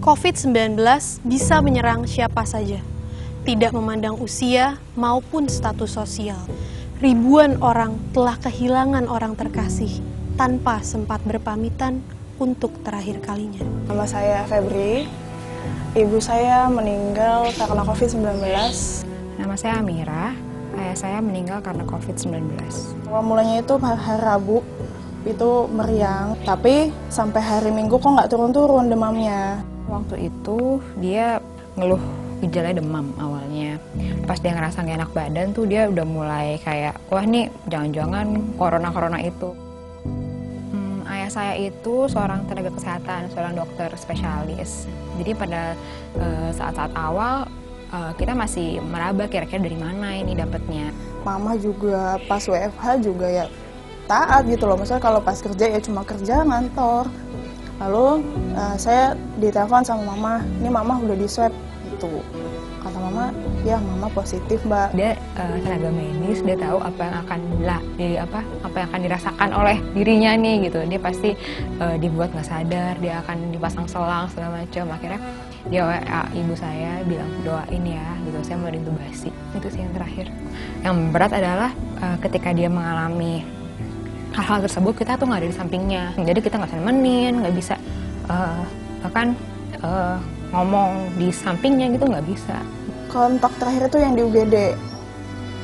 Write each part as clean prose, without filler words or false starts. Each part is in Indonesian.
COVID-19 bisa menyerang siapa saja, tidak memandang usia maupun status sosial. Ribuan orang telah kehilangan orang terkasih tanpa sempat berpamitan untuk terakhir kalinya. Nama saya Febri, ibu saya meninggal karena COVID-19. Nama saya Amira, ayah saya meninggal karena COVID-19. Awal mulanya itu hari Rabu, itu meriang, tapi sampai hari Minggu kok nggak turun-turun demamnya. Waktu itu dia ngeluh gejalanya demam awalnya. Pas dia ngerasa gak enak badan tuh dia udah mulai kayak, wah nih jangan-jangan corona itu. Ayah saya itu seorang tenaga kesehatan, seorang dokter spesialis. Jadi pada saat-saat awal kita masih meraba kira-kira dari mana ini dapetnya. Mama juga pas WFH juga ya taat gitu loh, maksudnya kalau pas kerja ya cuma kerja ngantor. Lalu saya ditelepon sama mama, ini mama udah di swab gitu. Kata mama, ya mama positif mbak. Dia tenaga medis, dia tahu apa yang akan apa yang akan dirasakan oleh dirinya nih gitu. Dia pasti dibuat nggak sadar, dia akan dipasang selang segala macam. Akhirnya dia WA ibu saya bilang doain ya gitu, saya mau diintubasi. Itu sih yang terakhir. Yang berat adalah ketika dia mengalami hal-hal tersebut, kita tuh nggak ada di sampingnya, jadi kita nggak bisa nemenin, nggak bisa bahkan ngomong di sampingnya gitu, nggak bisa. Kontak terakhir itu yang di UGD,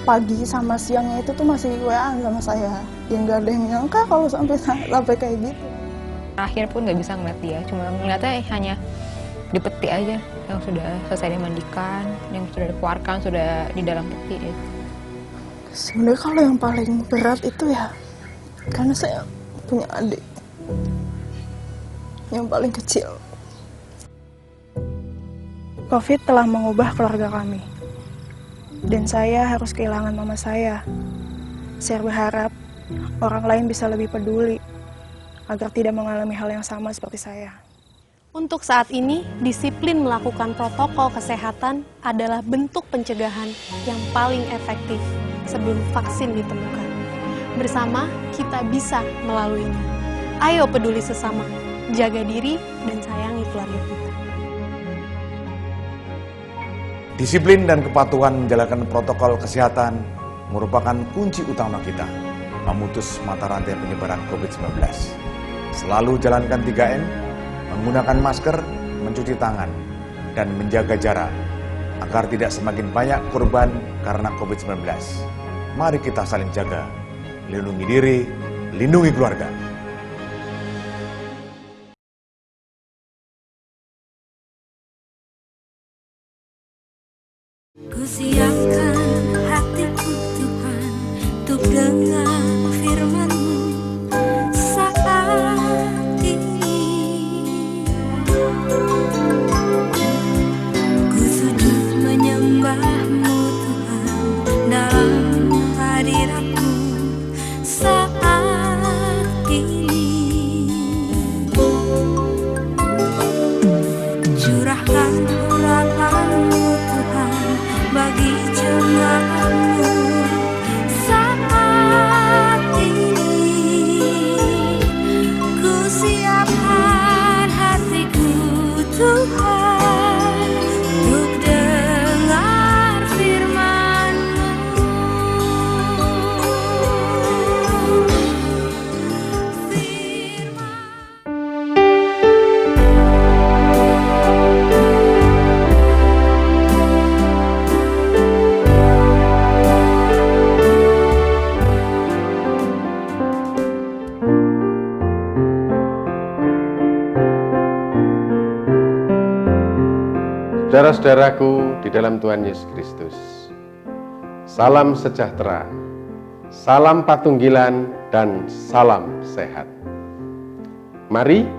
pagi sama siangnya itu tuh masih WA-an sama saya, yang nggak ada yang nyangka kalau sampai kayak gitu. Terakhir pun nggak bisa ngeliat dia, cuma ngeliatnya hanya di peti aja yang sudah selesai dimandikan, yang sudah dikeluarkan, sudah di dalam peti. Sebenarnya kalau yang paling berat itu ya karena saya punya adik yang paling kecil. COVID telah mengubah keluarga kami, dan saya harus kehilangan mama saya. Saya berharap orang lain bisa lebih peduli agar tidak mengalami hal yang sama seperti saya. Untuk saat ini, disiplin melakukan protokol kesehatan adalah bentuk pencegahan yang paling efektif sebelum vaksin ditemukan. Bersama, kita bisa melaluinya. Ayo peduli sesama, jaga diri, dan sayangi keluarga kita. Disiplin dan kepatuhan menjalankan protokol kesehatan merupakan kunci utama kita memutus mata rantai penyebaran COVID-19. Selalu jalankan 3M, menggunakan masker, mencuci tangan, dan menjaga jarak agar tidak semakin banyak korban karena COVID-19. Mari kita saling jaga. Lindungi diri, lindungi keluarga. Ku siapkan hatiku Tuhan untuk dengar firman-Mu saat ini. Ku sujud menyembah-Mu Tuhan dalam hadirat-Mu saat ini. Curahkan urapan-Mu Tuhan bagi jemaat-Mu saat ini. Ku siapkan hatiku Tuhan untuk dengar firman-Mu. Saudara-saudaraku di dalam Tuhan Yesus Kristus, salam sejahtera, salam patunggilan, dan salam sehat. Mari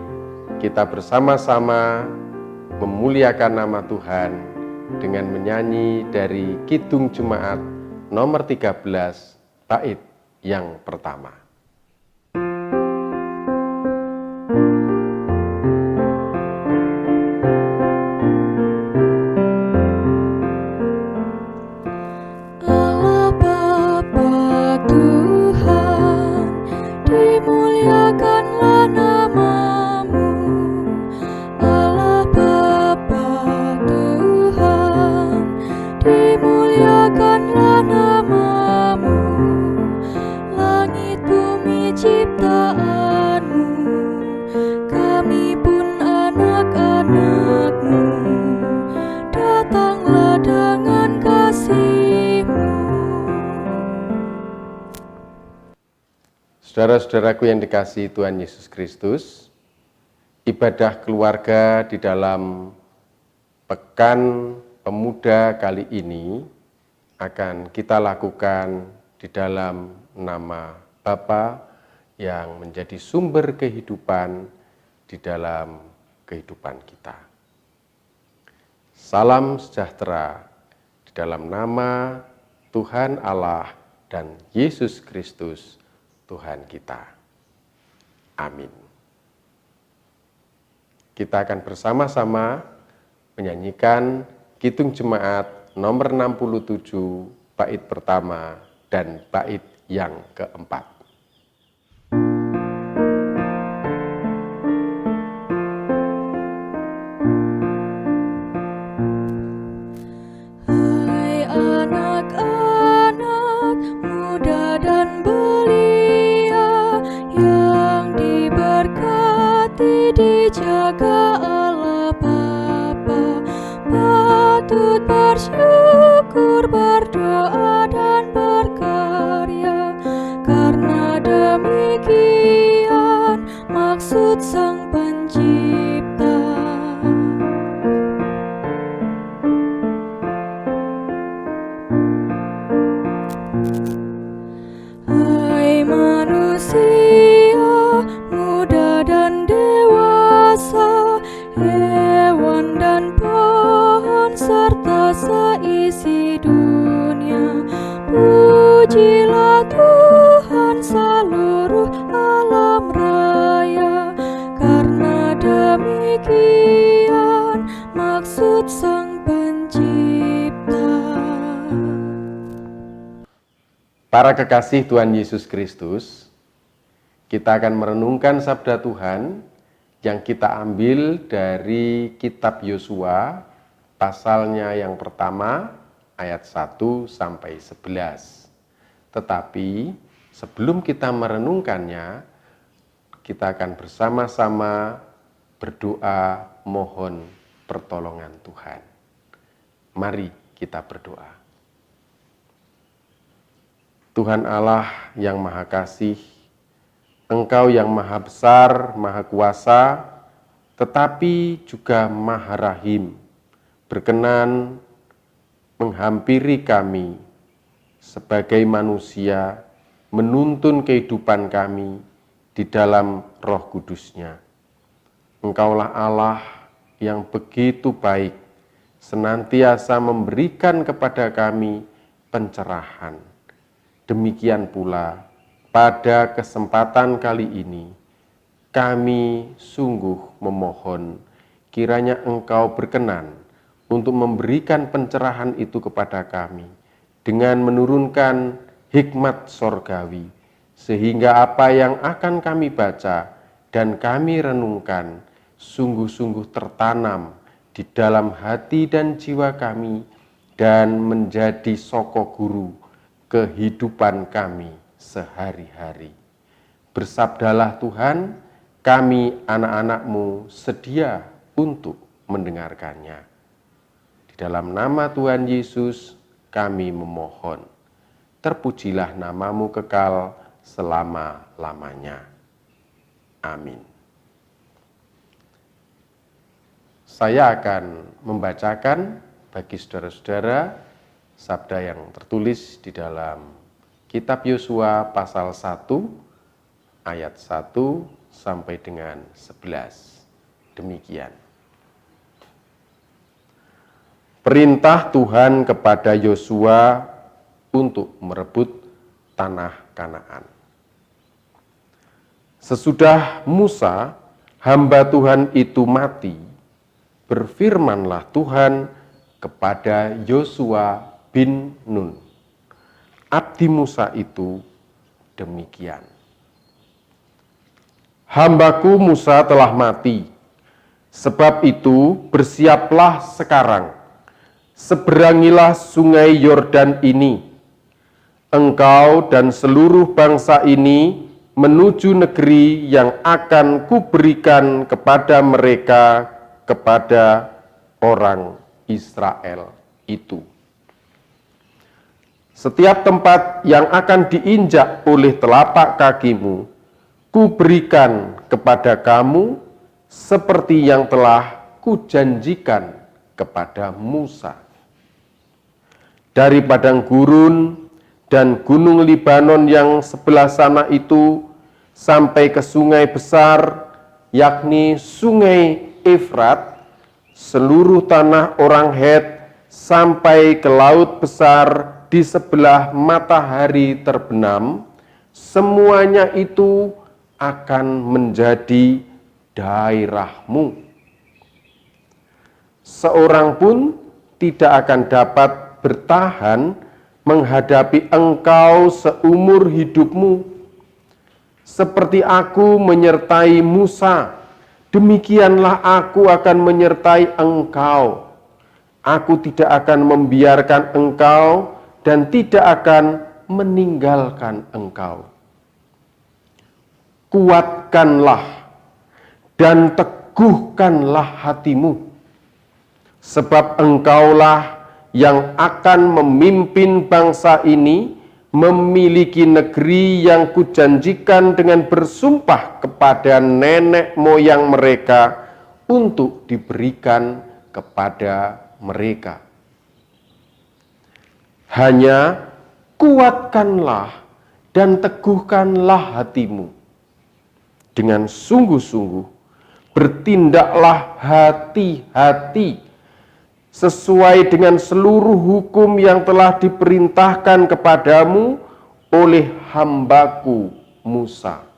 kita bersama-sama memuliakan nama Tuhan dengan menyanyi dari Kidung Jemaat nomor 13, bait yang pertama. Dimuliakanlah nama-Mu, Allah Bapa. Saudara-saudaraku yang dikasihi Tuhan Yesus Kristus, ibadah keluarga di dalam Pekan Pemuda kali ini akan kita lakukan di dalam nama Bapa yang menjadi sumber kehidupan di dalam kehidupan kita. Salam sejahtera di dalam nama Tuhan Allah dan Yesus Kristus, Tuhan kita. Amin. Kita akan bersama-sama menyanyikan Kidung Jemaat nomor 67, bait pertama dan bait yang keempat. Hai anak-anak muda dan belia yang diberkati dijaga Allah Bapa, patut bersyukur, berdoa dan berkarya, karena demikian maksud Sang Pencipta. Hai manusia muda dan dewasa, hewan dan pohon serta seisi dunia, pujilah Tuhan seluruh alam raya, karena demikian maksud Sang Pencipta. Para kekasih Tuhan Yesus Kristus, kita akan merenungkan sabda Tuhan yang kita ambil dari kitab Yosua, pasalnya yang pertama, ayat 1 sampai 11. Tetapi sebelum kita merenungkannya, kita akan bersama-sama berdoa mohon pertolongan Tuhan. Mari kita berdoa. Tuhan Allah yang Maha Kasih, Engkau yang Maha Besar, Maha Kuasa, tetapi juga Maha Rahim, berkenan menghampiri kami sebagai manusia, menuntun kehidupan kami di dalam Roh Kudus-Nya. Engkaulah Allah yang begitu baik, senantiasa memberikan kepada kami pencerahan. Demikian pula pada kesempatan kali ini, kami sungguh memohon kiranya Engkau berkenan untuk memberikan pencerahan itu kepada kami dengan menurunkan hikmat sorgawi, sehingga apa yang akan kami baca dan kami renungkan sungguh-sungguh tertanam di dalam hati dan jiwa kami dan menjadi soko guru kehidupan kami sehari-hari. Bersabdalah Tuhan, kami anak-anak-Mu sedia untuk mendengarkannya. Di dalam nama Tuhan Yesus kami memohon. Terpujilah nama-Mu kekal selama-lamanya. Amin. Saya akan membacakan bagi saudara-saudara sabda yang tertulis di dalam kitab Yosua pasal 1 ayat 1 sampai dengan 11. Demikian. Perintah Tuhan kepada Yosua untuk merebut tanah Kanaan. Sesudah Musa, hamba Tuhan itu mati, berfirmanlah Tuhan kepada Yosua bin Nun, abdi Musa itu demikian. Hambaku Musa telah mati, sebab itu bersiaplah sekarang, seberangilah sungai Yordan ini, engkau dan seluruh bangsa ini menuju negeri yang akan kuberikan kepada mereka, kepada orang Israel itu. Setiap tempat yang akan diinjak oleh telapak kakimu, kuberikan kepada kamu seperti yang telah kujanjikan kepada Musa. Dari padang gurun dan gunung Libanon yang sebelah sana itu sampai ke sungai besar, yakni sungai Efrat, seluruh tanah orang Het sampai ke laut besar di sebelah matahari terbenam, semuanya itu akan menjadi daerahmu. Seorang pun tidak akan dapat bertahan menghadapi engkau seumur hidupmu. Seperti aku menyertai Musa, demikianlah aku akan menyertai engkau. Aku tidak akan membiarkan engkau dan tidak akan meninggalkan engkau. Kuatkanlah dan teguhkanlah hatimu, sebab engkaulah yang akan memimpin bangsa ini memiliki negeri yang kujanjikan dengan bersumpah kepada nenek moyang mereka untuk diberikan kepada mereka. Hanya kuatkanlah dan teguhkanlah hatimu. Dengan sungguh-sungguh bertindaklah hati-hati sesuai dengan seluruh hukum yang telah diperintahkan kepadamu oleh hambaku Musa.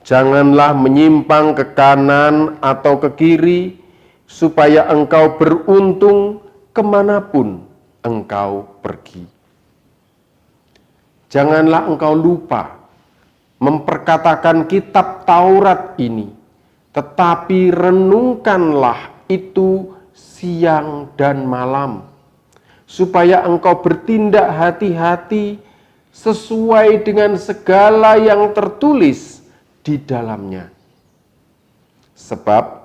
Janganlah menyimpang ke kanan atau ke kiri, supaya engkau beruntung kemanapun engkau pergi. Janganlah engkau lupa memperkatakan kitab Taurat ini, tetapi renungkanlah itu siang dan malam, supaya engkau bertindak hati-hati sesuai dengan segala yang tertulis di dalamnya. Sebab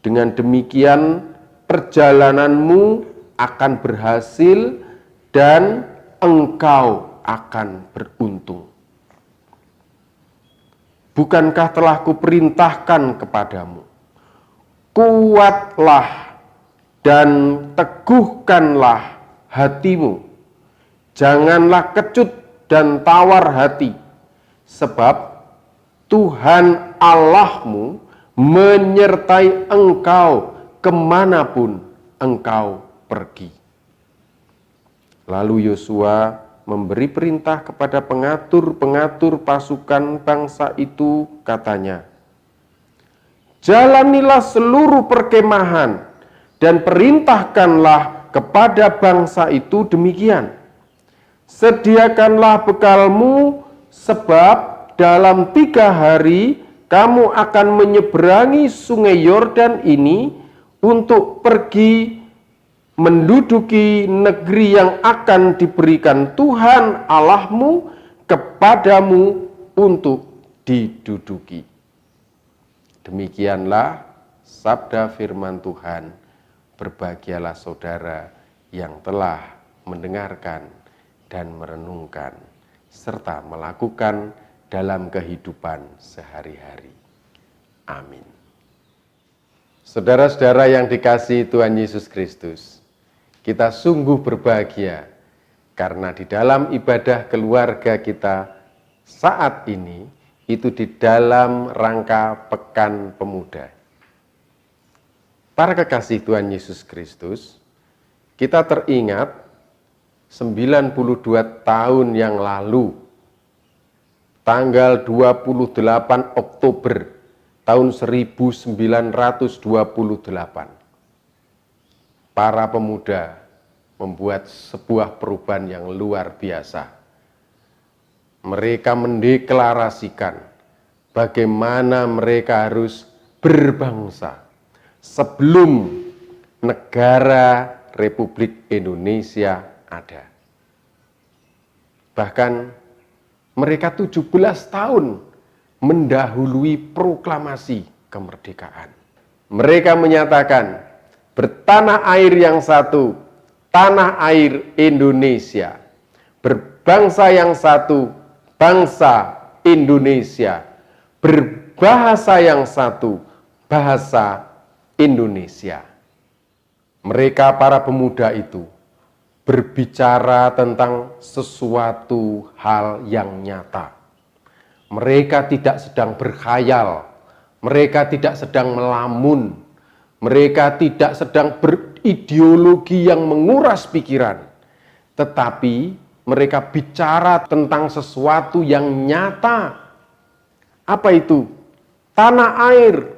dengan demikian perjalananmu akan berhasil dan engkau akan beruntung. Bukankah telah kuperintahkan kepadamu? Kuatlah dan teguhkanlah hatimu. Janganlah kecut dan tawar hati, sebab Tuhan Allahmu menyertai engkau kemanapun engkau pergi. Lalu Yosua memberi perintah kepada pengatur-pengatur pasukan bangsa itu, katanya, jalanilah seluruh perkemahan dan perintahkanlah kepada bangsa itu demikian. Sediakanlah bekalmu, sebab dalam 3 hari kamu akan menyeberangi sungai Yordan ini untuk pergi menduduki negeri yang akan diberikan Tuhan Allahmu kepadamu untuk diduduki. Demikianlah sabda firman Tuhan. Berbahagialah saudara yang telah mendengarkan dan merenungkan serta melakukan dalam kehidupan sehari-hari. Amin. Saudara-saudara yang dikasihi Tuhan Yesus Kristus, kita sungguh berbahagia karena di dalam ibadah keluarga kita saat ini itu di dalam rangka Pekan Pemuda. Para kekasih Tuhan Yesus Kristus, kita teringat 92 tahun yang lalu, tanggal 28 Oktober tahun 1928, para pemuda membuat sebuah perubahan yang luar biasa. Mereka mendeklarasikan bagaimana mereka harus berbangsa sebelum negara Republik Indonesia ada. Bahkan mereka 17 tahun mendahului proklamasi kemerdekaan. Mereka menyatakan, bertanah air yang satu tanah air Indonesia. Berbangsa yang satu, bangsa Indonesia. Berbahasa yang satu, bahasa Indonesia. Mereka para pemuda itu berbicara tentang sesuatu hal yang nyata. Mereka tidak sedang berkhayal, mereka tidak sedang melamun, mereka tidak sedang berideologi yang menguras pikiran, tetapi mereka bicara tentang sesuatu yang nyata. Apa itu? Tanah air,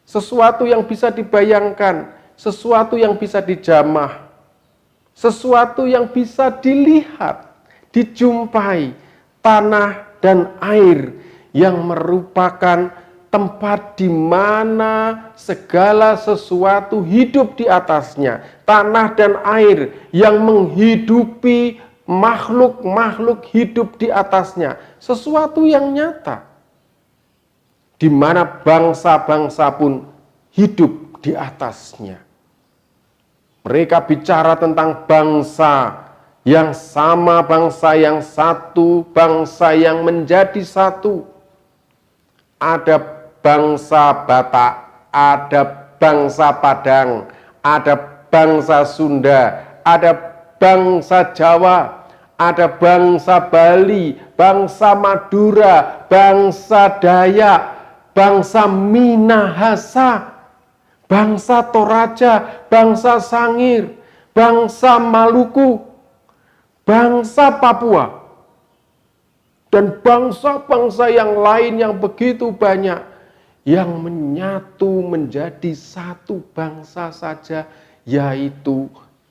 sesuatu yang bisa dibayangkan, sesuatu yang bisa dijamah, sesuatu yang bisa dilihat, dijumpai, tanah dan air yang merupakan tempat di mana segala sesuatu hidup di atasnya. Tanah dan air yang menghidupi makhluk-makhluk hidup di atasnya. Sesuatu yang nyata. Di mana bangsa-bangsa pun hidup di atasnya. Mereka bicara tentang bangsa yang sama, bangsa yang satu, bangsa yang menjadi satu. Ada bangsa Batak, ada bangsa Padang, ada bangsa Sunda, ada bangsa Jawa, ada bangsa Bali, bangsa Madura, bangsa Dayak, bangsa Minahasa, bangsa Toraja, bangsa Sangir, bangsa Maluku, bangsa Papua, dan bangsa-bangsa yang lain yang begitu banyak yang menyatu menjadi satu bangsa saja, yaitu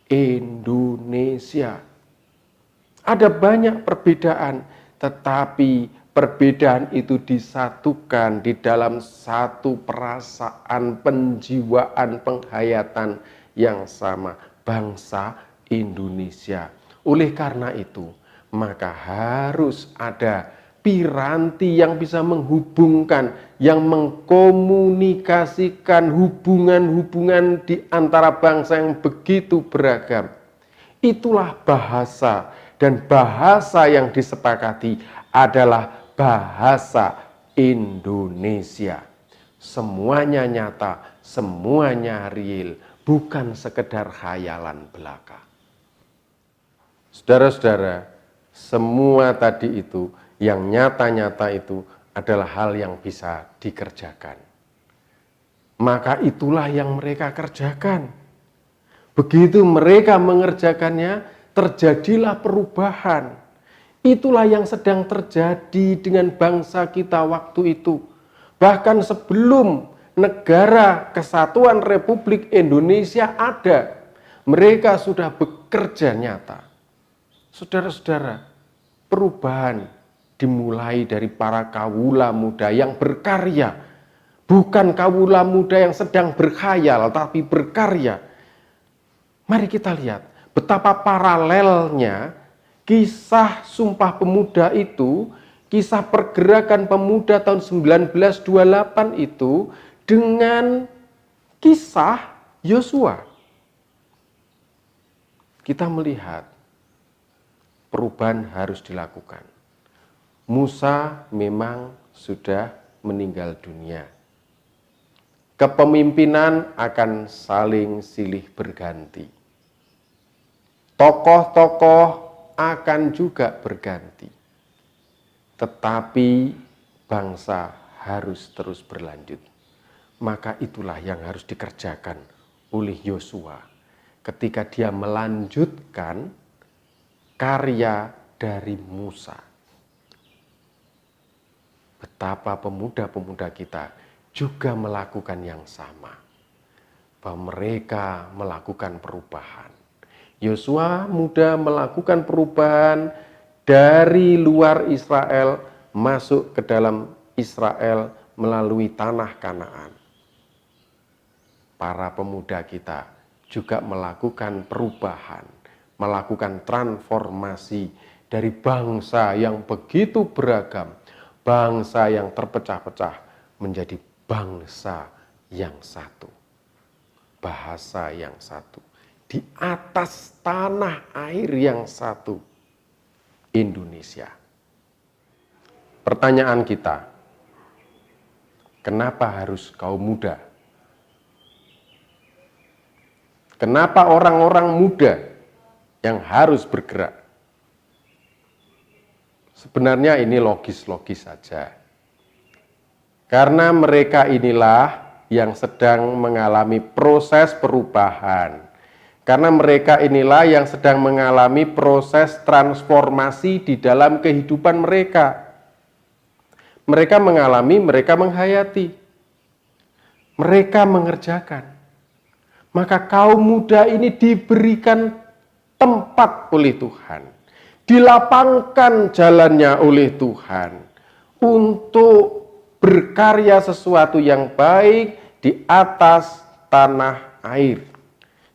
Indonesia. Ada banyak perbedaan, tetapi perbedaan itu disatukan di dalam satu perasaan, penjiwaan, penghayatan yang sama, bangsa Indonesia. Oleh karena itu, maka harus ada piranti yang bisa menghubungkan, yang mengkomunikasikan hubungan-hubungan di antara bangsa yang begitu beragam. Itulah bahasa, dan bahasa yang disepakati adalah bahasa Indonesia. Semuanya nyata, semuanya real, bukan sekedar khayalan belaka. Saudara-saudara, semua tadi itu, yang nyata-nyata itu adalah hal yang bisa dikerjakan. Maka itulah yang mereka kerjakan. Begitu mereka mengerjakannya, terjadilah perubahan. Itulah yang sedang terjadi dengan bangsa kita waktu itu. Bahkan sebelum negara Kesatuan Republik Indonesia ada, mereka sudah bekerja nyata. Saudara-saudara, perubahan dimulai dari para kawula muda yang berkarya. Bukan kawula muda yang sedang berkhayal, tapi berkarya. Mari kita lihat betapa paralelnya kisah Sumpah Pemuda itu, kisah pergerakan pemuda tahun 1928 itu dengan kisah Yosua. Kita melihat perubahan harus dilakukan. Musa memang sudah meninggal dunia. Kepemimpinan akan saling silih berganti. Tokoh-tokoh akan juga berganti. Tetapi bangsa harus terus berlanjut. Maka itulah yang harus dikerjakan oleh Yosua ketika dia melanjutkan karya dari Musa. Betapa pemuda-pemuda kita juga melakukan yang sama. Bahwa mereka melakukan perubahan. Yosua muda melakukan perubahan dari luar Israel masuk ke dalam Israel melalui tanah Kanaan. Para pemuda kita juga melakukan perubahan, melakukan transformasi dari bangsa yang begitu beragam, bangsa yang terpecah-pecah menjadi bangsa yang satu, bahasa yang satu, di atas tanah air yang satu, Indonesia. Pertanyaan kita, kenapa harus kaum muda? Kenapa orang-orang muda yang harus bergerak? Sebenarnya ini logis-logis saja. Karena mereka inilah yang sedang mengalami proses perubahan. Karena mereka inilah yang sedang mengalami proses transformasi di dalam kehidupan mereka. Mereka mengalami, mereka menghayati. Mereka mengerjakan. Maka kaum muda ini diberikan tempat oleh Tuhan. Dilapangkan jalannya oleh Tuhan. Untuk berkarya sesuatu yang baik di atas tanah air.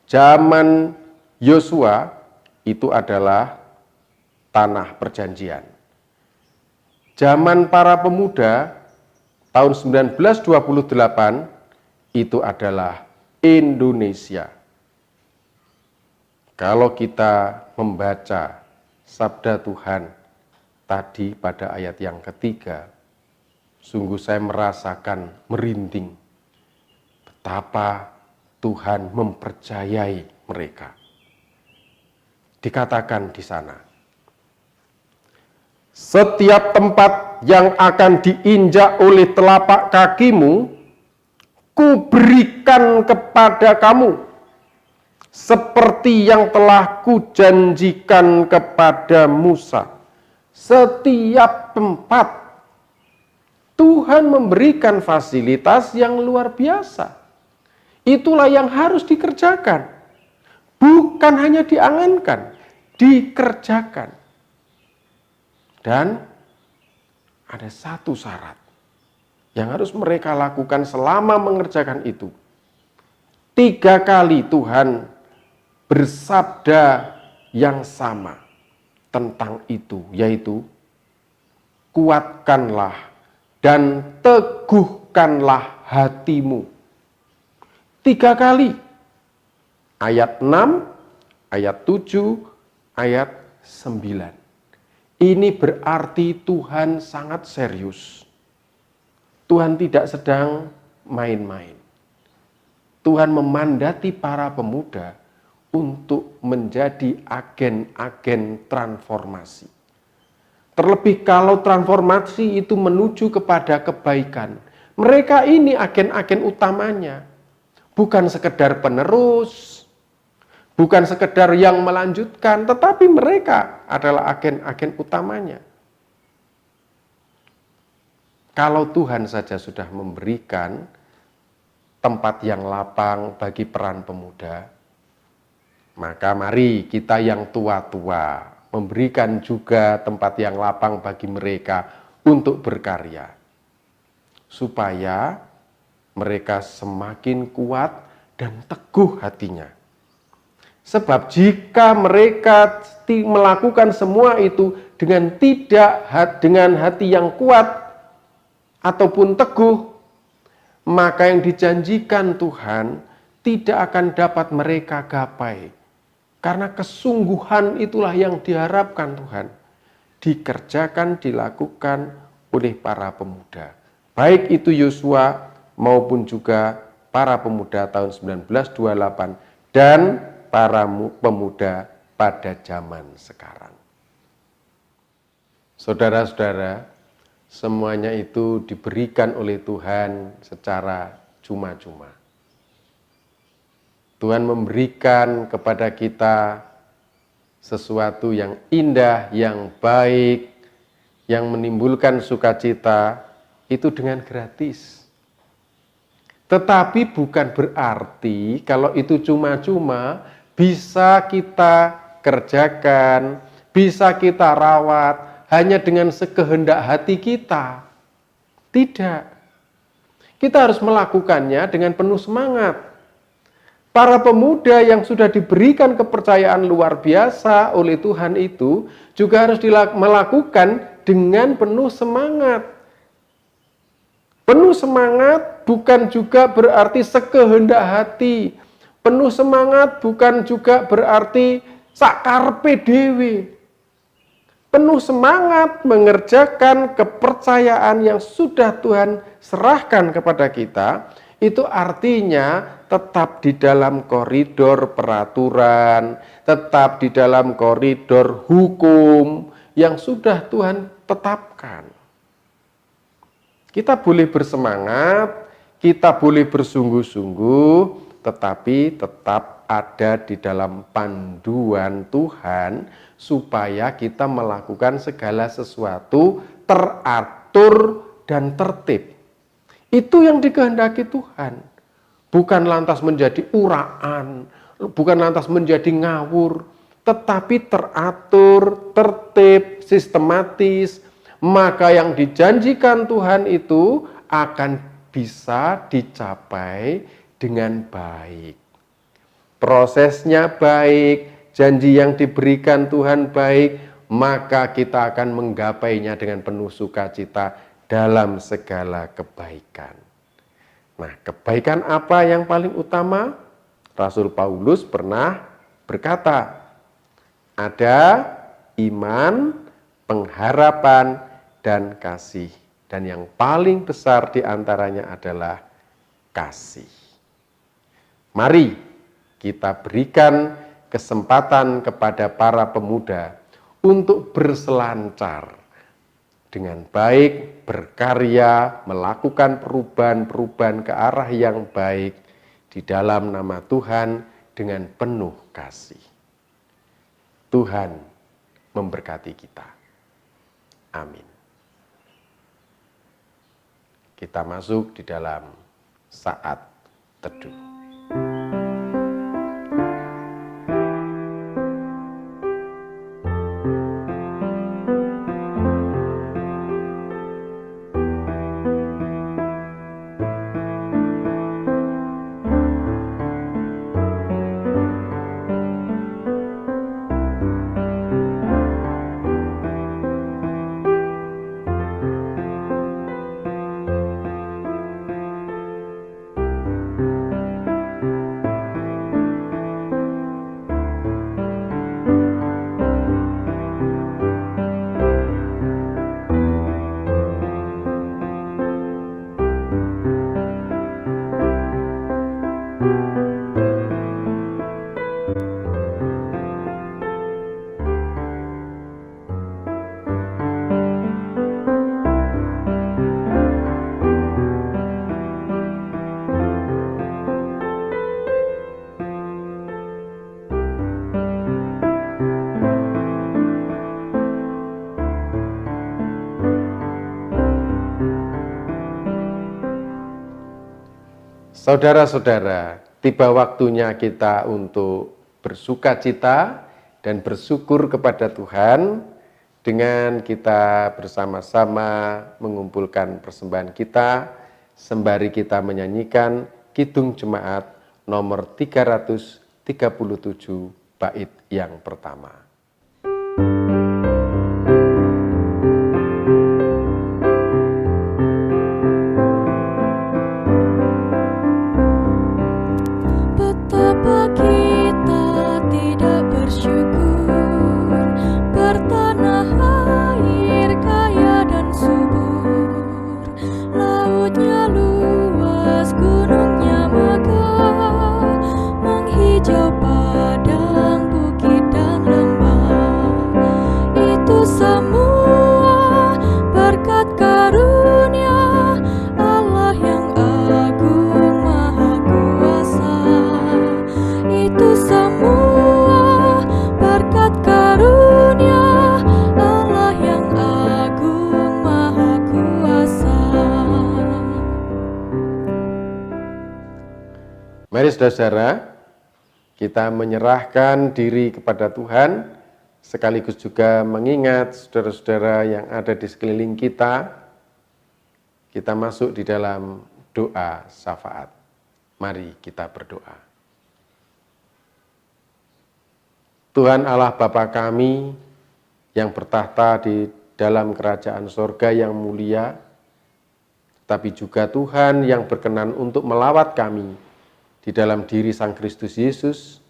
Zaman Yosua itu adalah tanah perjanjian. Zaman para pemuda tahun 1928 itu adalah Indonesia. Kalau kita membaca sabda Tuhan tadi pada ayat yang ketiga, sungguh saya merasakan merinding betapa Tuhan mempercayai mereka. Dikatakan di sana, setiap tempat yang akan diinjak oleh telapak kakimu, kuberikan kepada kamu, seperti yang telah kujanjikan kepada Musa. Setiap tempat Tuhan memberikan fasilitas yang luar biasa. Itulah yang harus dikerjakan. Bukan hanya diangankan, dikerjakan. Dan ada satu syarat yang harus mereka lakukan selama mengerjakan itu. 3 kali Tuhan bersabda yang sama tentang itu, yaitu kuatkanlah dan teguhkanlah hatimu. 3 kali. Ayat 6, ayat 7, ayat 9. Ini berarti Tuhan sangat serius. Tuhan tidak sedang main-main. Tuhan memandati para pemuda untuk menjadi agen-agen transformasi. Terlebih kalau transformasi itu menuju kepada kebaikan. Mereka ini agen-agen utamanya. Bukan sekedar penerus, bukan sekedar yang melanjutkan, tetapi mereka adalah agen-agen utamanya. Kalau Tuhan saja sudah memberikan tempat yang lapang bagi peran pemuda, maka mari kita yang tua-tua memberikan juga tempat yang lapang bagi mereka untuk berkarya. Supaya mereka semakin kuat dan teguh hatinya. Sebab jika mereka melakukan semua itu dengan hati yang kuat ataupun teguh, maka yang dijanjikan Tuhan tidak akan dapat mereka gapai. Karena kesungguhan itulah yang diharapkan Tuhan. Dikerjakan, dilakukan oleh para pemuda. Baik itu Yosua maupun juga para pemuda tahun 1928 dan para pemuda pada zaman sekarang. Saudara-saudara, semuanya itu diberikan oleh Tuhan secara cuma-cuma. Tuhan memberikan kepada kita sesuatu yang indah, yang baik, yang menimbulkan sukacita, itu dengan gratis. Tetapi bukan berarti kalau itu cuma-cuma bisa kita kerjakan, bisa kita rawat hanya dengan sekehendak hati kita. Tidak. Kita harus melakukannya dengan penuh semangat. Para pemuda yang sudah diberikan kepercayaan luar biasa oleh Tuhan itu juga harus melakukan dengan penuh semangat. Penuh semangat bukan juga berarti sekehendak hati. Penuh semangat bukan juga berarti sakarpe dewe. Penuh semangat mengerjakan kepercayaan yang sudah Tuhan serahkan kepada kita, itu artinya tetap di dalam koridor peraturan, tetap di dalam koridor hukum yang sudah Tuhan tetapkan. Kita boleh bersemangat, kita boleh bersungguh-sungguh, tetapi tetap ada di dalam panduan Tuhan supaya kita melakukan segala sesuatu teratur dan tertib. Itu yang dikehendaki Tuhan. Bukan lantas menjadi uraan, bukan lantas menjadi ngawur, tetapi teratur, tertib, sistematis. Maka yang dijanjikan Tuhan itu akan bisa dicapai dengan baik. Prosesnya baik, janji yang diberikan Tuhan baik, maka kita akan menggapainya dengan penuh sukacita dalam segala kebaikan. Nah, kebaikan apa yang paling utama? Rasul Paulus pernah berkata, ada iman, pengharapan, dan kasih. Dan yang paling besar diantaranya adalah kasih. Mari kita berikan kesempatan kepada para pemuda untuk berselancar dengan baik, berkarya, melakukan perubahan-perubahan ke arah yang baik di dalam nama Tuhan dengan penuh kasih. Tuhan memberkati kita. Amin. Kita masuk di dalam saat teduh. Saudara-saudara, tiba waktunya kita untuk bersukacita dan bersyukur kepada Tuhan dengan kita bersama-sama mengumpulkan persembahan kita sembari kita menyanyikan Kidung Jemaat nomor 337 bait yang pertama. Mari saudara, kita menyerahkan diri kepada Tuhan, sekaligus juga mengingat saudara-saudara yang ada di sekeliling kita. Kita masuk di dalam doa syafaat. Mari kita berdoa. Tuhan Allah Bapa kami yang bertahta di dalam kerajaan sorga yang mulia, tapi juga Tuhan yang berkenan untuk melawat kami di dalam diri Sang Kristus Yesus,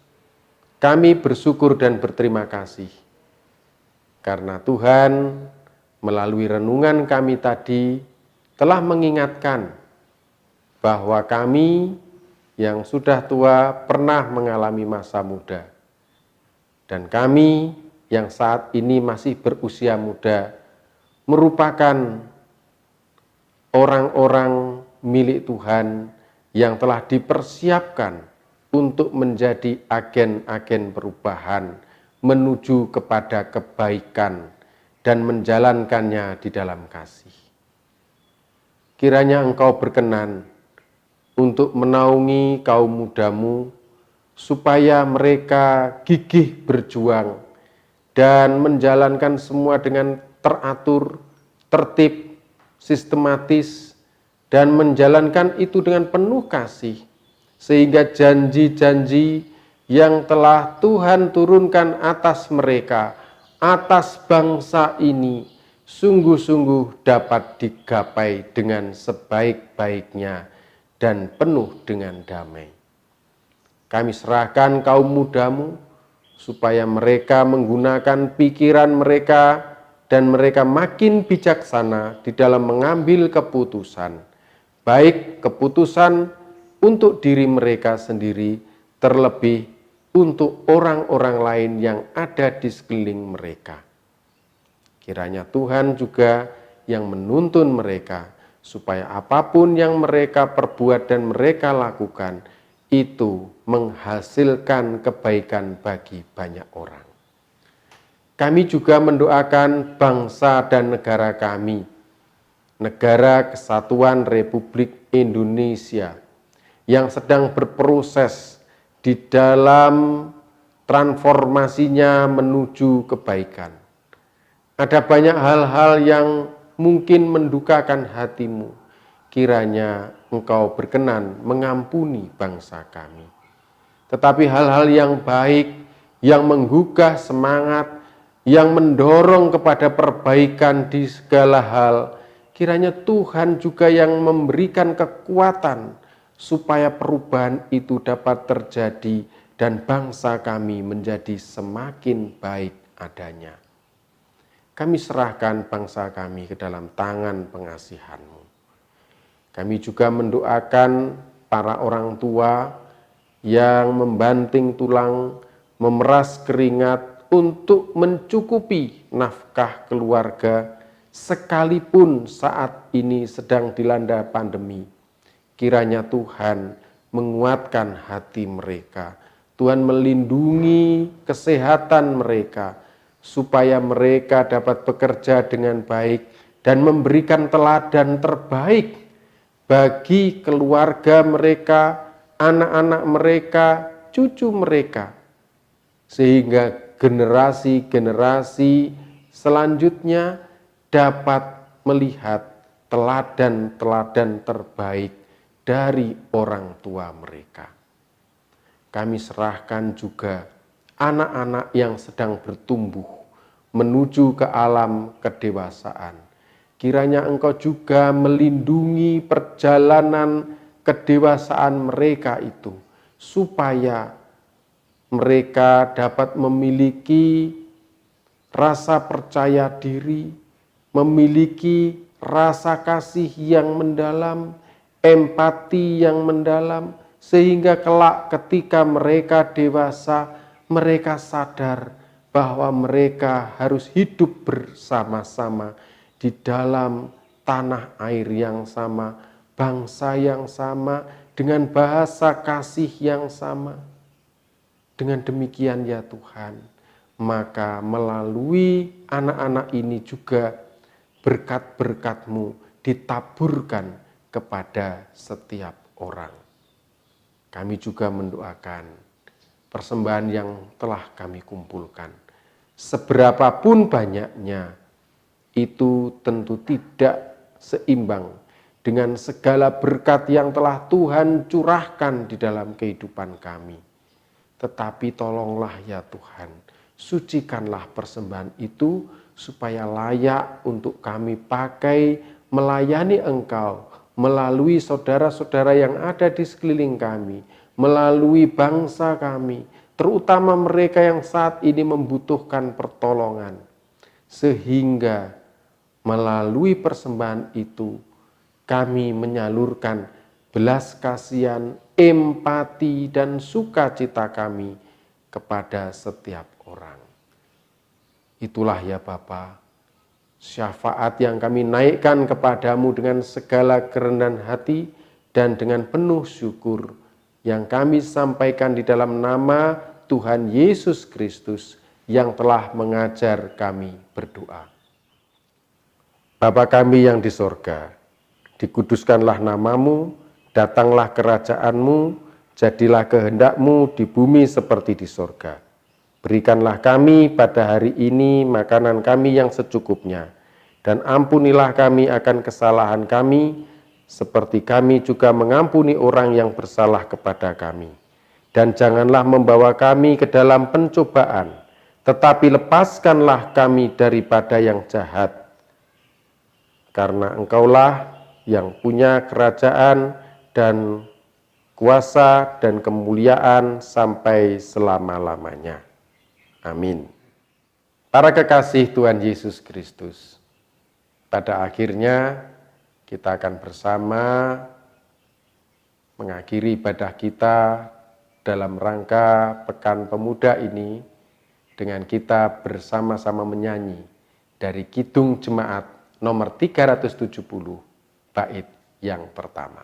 kami bersyukur dan berterima kasih karena Tuhan melalui renungan kami tadi telah mengingatkan bahwa kami yang sudah tua pernah mengalami masa muda, dan kami yang saat ini masih berusia muda merupakan orang-orang milik Tuhan yang telah dipersiapkan untuk menjadi agen-agen perubahan menuju kepada kebaikan dan menjalankannya di dalam kasih. Kiranya Engkau berkenan untuk menaungi kaum mudamu supaya mereka gigih berjuang dan menjalankan semua dengan teratur, tertib, sistematis, dan menjalankan itu dengan penuh kasih, sehingga janji-janji yang telah Tuhan turunkan atas mereka, atas bangsa ini, sungguh-sungguh dapat digapai dengan sebaik-baiknya dan penuh dengan damai. Kami serahkan kaum mudamu, supaya mereka menggunakan pikiran mereka dan mereka makin bijaksana di dalam mengambil keputusan, baik keputusan untuk diri mereka sendiri, terlebih untuk orang-orang lain yang ada di sekeliling mereka. Kiranya Tuhan juga yang menuntun mereka, supaya apapun yang mereka perbuat dan mereka lakukan, itu menghasilkan kebaikan bagi banyak orang. Kami juga mendoakan bangsa dan negara kami, Negara Kesatuan Republik Indonesia, yang sedang berproses di dalam transformasinya menuju kebaikan. Ada banyak hal-hal yang mungkin mendukakan hatimu. Kiranya Engkau berkenan mengampuni bangsa kami. Tetapi hal-hal yang baik, yang menggugah semangat, yang mendorong kepada perbaikan di segala hal, kiranya Tuhan juga yang memberikan kekuatan supaya perubahan itu dapat terjadi dan bangsa kami menjadi semakin baik adanya. Kami serahkan bangsa kami ke dalam tangan pengasihan-Mu. Kami juga mendoakan para orang tua yang membanting tulang, memeras keringat untuk mencukupi nafkah keluarga sekalipun saat ini sedang dilanda pandemi. Kiranya Tuhan menguatkan hati mereka, Tuhan melindungi kesehatan mereka, supaya mereka dapat bekerja dengan baik dan memberikan teladan terbaik bagi keluarga mereka, anak-anak mereka, cucu mereka, sehingga generasi-generasi selanjutnya dapat melihat teladan-teladan terbaik dari orang tua mereka. Kami serahkan juga anak-anak yang sedang bertumbuh menuju ke alam kedewasaan. Kiranya Engkau juga melindungi perjalanan kedewasaan mereka itu, supaya mereka dapat memiliki rasa percaya diri, memiliki rasa kasih yang mendalam, empati yang mendalam, sehingga kelak ketika mereka dewasa, mereka sadar bahwa mereka harus hidup bersama-sama di dalam tanah air yang sama, bangsa yang sama, dengan bahasa kasih yang sama. Dengan demikian ya Tuhan, maka melalui anak-anak ini juga berkat-berkat-Mu ditaburkan kepada setiap orang. Kami juga mendoakan persembahan yang telah kami kumpulkan. Seberapapun banyaknya, itu tentu tidak seimbang dengan segala berkat yang telah Tuhan curahkan di dalam kehidupan kami. Tetapi tolonglah ya Tuhan, sucikanlah persembahan itu supaya layak untuk kami pakai melayani Engkau melalui saudara-saudara yang ada di sekeliling kami, melalui bangsa kami, terutama mereka yang saat ini membutuhkan pertolongan. Sehingga melalui persembahan itu kami menyalurkan belas kasihan, empati, dan sukacita kami kepada setiap orang. Itulah ya Bapa, syafaat yang kami naikkan kepadamu dengan segala kerendahan hati dan dengan penuh syukur yang kami sampaikan di dalam nama Tuhan Yesus Kristus yang telah mengajar kami berdoa. Bapa kami yang di sorga, dikuduskanlah namamu, datanglah kerajaanmu, jadilah kehendakmu di bumi seperti di sorga. Berikanlah kami pada hari ini makanan kami yang secukupnya, dan ampunilah kami akan kesalahan kami, seperti kami juga mengampuni orang yang bersalah kepada kami. Dan janganlah membawa kami ke dalam pencobaan, tetapi lepaskanlah kami daripada yang jahat. Karena Engkaulah yang punya kerajaan dan kuasa dan kemuliaan sampai selama-lamanya. Amin. Para kekasih Tuhan Yesus Kristus, pada akhirnya kita akan bersama mengakhiri ibadah kita dalam rangka Pekan Pemuda ini dengan kita bersama-sama menyanyi dari Kidung Jemaat nomor 370, bait yang pertama.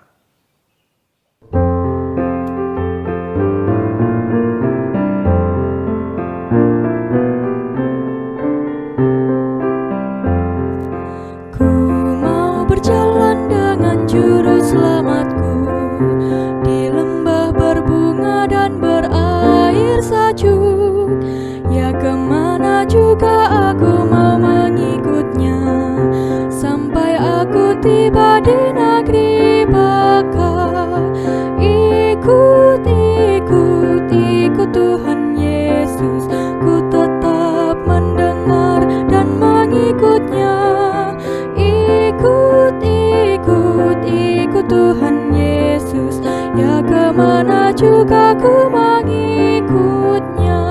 Ku mau berjalan dengan juru selamatku di lembah berbunga dan berair sajuk. Ya kemana juga aku mau mengikutnya, sampai aku tiba di negeri Baka. Ikut, ikut, ikut Tuhan Yesus, ku tetap mendengar dan mengikutnya. Ikut, ikut, ikut Tuhan Yesus, ya kemana juga ku mengikutnya.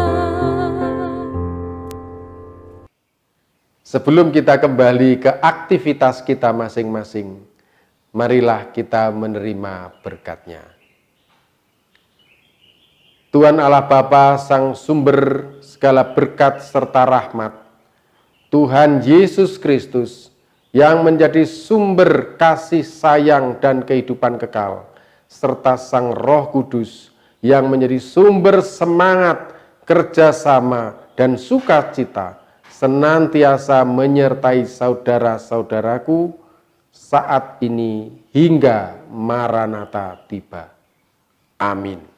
Sebelum kita kembali ke aktivitas kita masing-masing, marilah kita menerima berkat-Nya. Tuhan Allah Bapa, Sang Sumber segala berkat serta rahmat, Tuhan Yesus Kristus yang menjadi sumber kasih sayang dan kehidupan kekal, serta Sang Roh Kudus yang menjadi sumber semangat, kerjasama, dan sukacita, senantiasa menyertai saudara-saudaraku saat ini hingga Maranatha tiba. Amin.